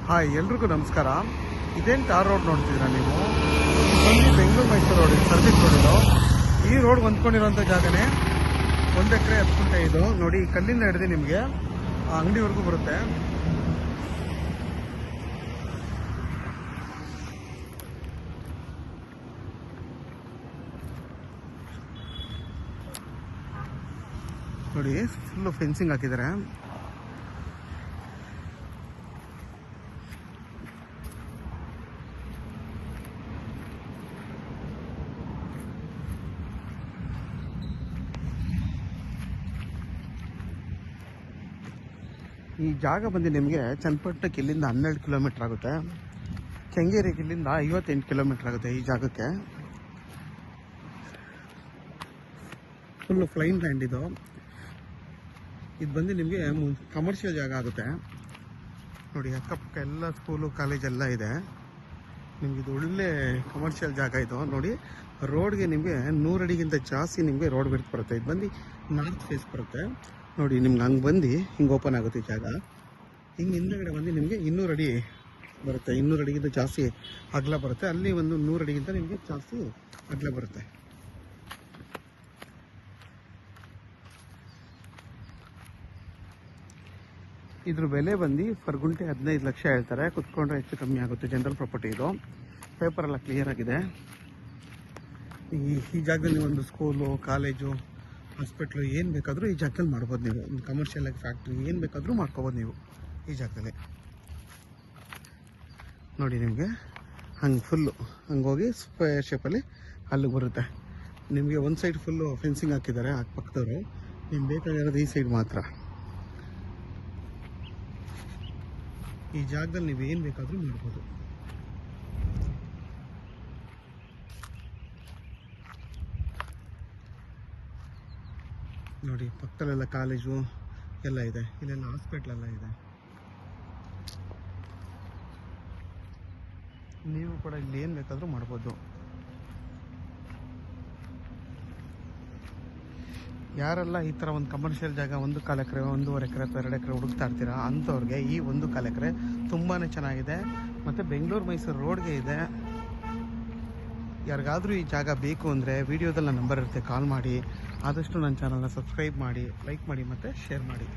Hi, ಎಲ್ರಿಗೂ ನಮಸ್ಕಾರ. ಇದೇನು ಟಾರ್ ರೋಡ್ ನೋಡ್ತಿದ್ದೀರಾ ನೀವು? ಬಂದು ಬೆಂಗಳೂರು ಮೈಸೂರು ರೋಡ್, ಸರ್ವಿಸ್ ರೋಡಿದು ಈ ರೋಡ್ ಹೊಂದ್ಕೊಂಡಿರೋಂಥ ಜಾಗನೇ 1 ಎಕರೆ 10 ಗುಂಟೆ. ಇದು ನೋಡಿ, ಈ ಕಲ್ಲಿಂದ ಹಿಡಿದು ನಿಮಗೆ ಆ ಅಂಗಡಿವರೆಗೂ ಬರುತ್ತೆ. ನೋಡಿ, ಫುಲ್ಲು ಫೆನ್ಸಿಂಗ್ ಹಾಕಿದ್ದಾರೆ. ಈ ಜಾಗ ಬಂದು ನಿಮಗೆ ಚನ್ನಪಟ್ಟಣಕ್ಕೆ ಇಲ್ಲಿಂದ 12 ಕಿಲೋಮೀಟ್ರ್ ಆಗುತ್ತೆ. ಕೆಂಗೇರಿಗೆ ಇಲ್ಲಿಂದ 58 ಕಿಲೋಮೀಟ್ರ್ ಆಗುತ್ತೆ. ಈ ಜಾಗಕ್ಕೆ ಫುಲ್ಲು ಫ್ಲೈನ್ ಲ್ಯಾಂಡ್ ಇದು. ಇದು ಬಂದು ನಿಮಗೆ ಕಮರ್ಷಿಯಲ್ ಜಾಗ ಆಗುತ್ತೆ. ನೋಡಿ, ಅಕ್ಕಪಕ್ಕ ಎಲ್ಲ ಸ್ಕೂಲು ಕಾಲೇಜೆಲ್ಲ ಇದೆ. ನಿಮ್ಗೆ ಇದು ಒಳ್ಳೆ ಕಮರ್ಷಿಯಲ್ ಜಾಗ ಇದು. ನೋಡಿ, ರೋಡ್ಗೆ ನಿಮಗೆ 100 ಅಡಿಗಿಂತ ಜಾಸ್ತಿ ನಿಮಗೆ ರೋಡ್ ಬಿಡ್ತು ಬರುತ್ತೆ. ಇದು ಬಂದು ನಾರ್ತ್ ಫೇಸ್ ಬರುತ್ತೆ. ನೋಡಿ, ನಿಮ್ಗೆ ಹಂಗೆ ಬಂದು ಹಿಂಗೆ ಓಪನ್ ಆಗುತ್ತೆ ಈ ಜಾಗ. ಹಿಂಗೆ ಹಿಂದಗಡೆ ಬಂದು ನಿಮಗೆ 200 ಅಡಿ ಬರುತ್ತೆ. 200 ಅಡಿಗಿಂತ ಜಾಸ್ತಿ ಅಗಲ ಬರುತ್ತೆ. ಅಲ್ಲಿ ಒಂದು 100 ಅಡಿಗಿಂತ ನಿಮಗೆ ಜಾಸ್ತಿ ಅಗಲ ಬರುತ್ತೆ. ಇದ್ರ ಬೆಲೆ ಬಂದು ಪರ್ ಗುಂಟೆ 15 ಲಕ್ಷ ಹೇಳ್ತಾರೆ. ಕುತ್ಕೊಂಡ್ರೆ ಹೆಚ್ಚು ಕಮ್ಮಿ ಆಗುತ್ತೆ. ಜನರಲ್ ಪ್ರಾಪರ್ಟಿ ಇದು. ಪೇಪರ್ ಎಲ್ಲ ಕ್ಲಿಯರ್ ಆಗಿದೆ. ಈ ಜಾಗದಲ್ಲಿ ಒಂದು ಸ್ಕೂಲು, ಕಾಲೇಜು, ಹಾಸ್ಪಿಟ್ಲು ಏನು ಬೇಕಾದರೂ ಈ ಜಾಗದಲ್ಲಿ ಮಾಡ್ಬೋದು ನೀವು. ಒಂದು ಕಮರ್ಷಿಯಲ್ ಆಗಿ ಫ್ಯಾಕ್ಟ್ರಿ ಏನು ಬೇಕಾದರೂ ಮಾಡ್ಕೋಬೋದು ನೀವು ಈ ಜಾಗದಲ್ಲಿ. ನೋಡಿ, ನಿಮಗೆ ಹಂಗೆ ಫುಲ್ಲು ಹಂಗೆ ಹೋಗಿ ಸ್ಕ್ವೇರ್ ಶೇಪಲ್ಲಿ ಅಲ್ಲಿಗೆ ಬರುತ್ತೆ. ನಿಮಗೆ ಒಂದು ಸೈಡ್ ಫುಲ್ಲು ಫೆನ್ಸಿಂಗ್ ಹಾಕಿದ್ದಾರೆ ಪಕ್ಕದವರು. ನಿಮ್ಗೆ ಬೇಕಾಗಿರೋದು ಈ ಸೈಡ್ ಮಾತ್ರ. ಈ ಜಾಗದಲ್ಲಿ ನೀವು ಏನು ಬೇಕಾದರೂ ಮಾಡ್ಬೋದು. ನೋಡಿ, ಪಕ್ಕದಲ್ಲೆಲ್ಲ ಕಾಲೇಜು ಎಲ್ಲ ಇದೆ. ಇಲ್ಲೆಲ್ಲ ಹಾಸ್ಪಿಟ್ಲೆಲ್ಲ ಇದೆ. ನೀವು ಕೂಡ ಇಲ್ಲಿ ಏನು ಬೇಕಾದರೂ ಮಾಡ್ಬೋದು. ಯಾರೆಲ್ಲ ಈ ಥರ ಒಂದು ಕಮರ್ಷಿಯಲ್ ಜಾಗ 1 ಎಕರೆ, 1.5 ಎಕರೆ ಅಥವಾ 2 ಎಕರೆ ಹುಡುಕ್ತಾ ಇರ್ತೀರಾ ಅಂಥವ್ರಿಗೆ ಈ 1 ಎಕರೆ ತುಂಬಾ ಚೆನ್ನಾಗಿದೆ. ಮತ್ತು ಬೆಂಗಳೂರು ಮೈಸೂರು ರೋಡ್ಗೆ ಇದೆ. ಯಾರಿಗಾದರೂ ಈ ಜಾಗ ಬೇಕು ಅಂದರೆ ವಿಡಿಯೋದಲ್ಲಿ ನನ್ನ ನಂಬರ್ ಇರುತ್ತೆ, ಕಾಲ್ ಮಾಡಿ. ಆದಷ್ಟು ನನ್ನ ಚಾನಲ್ನ ಸಬ್ಸ್ಕ್ರೈಬ್ ಮಾಡಿ, ಲೈಕ್ ಮಾಡಿ ಮತ್ತು ಶೇರ್ ಮಾಡಿ.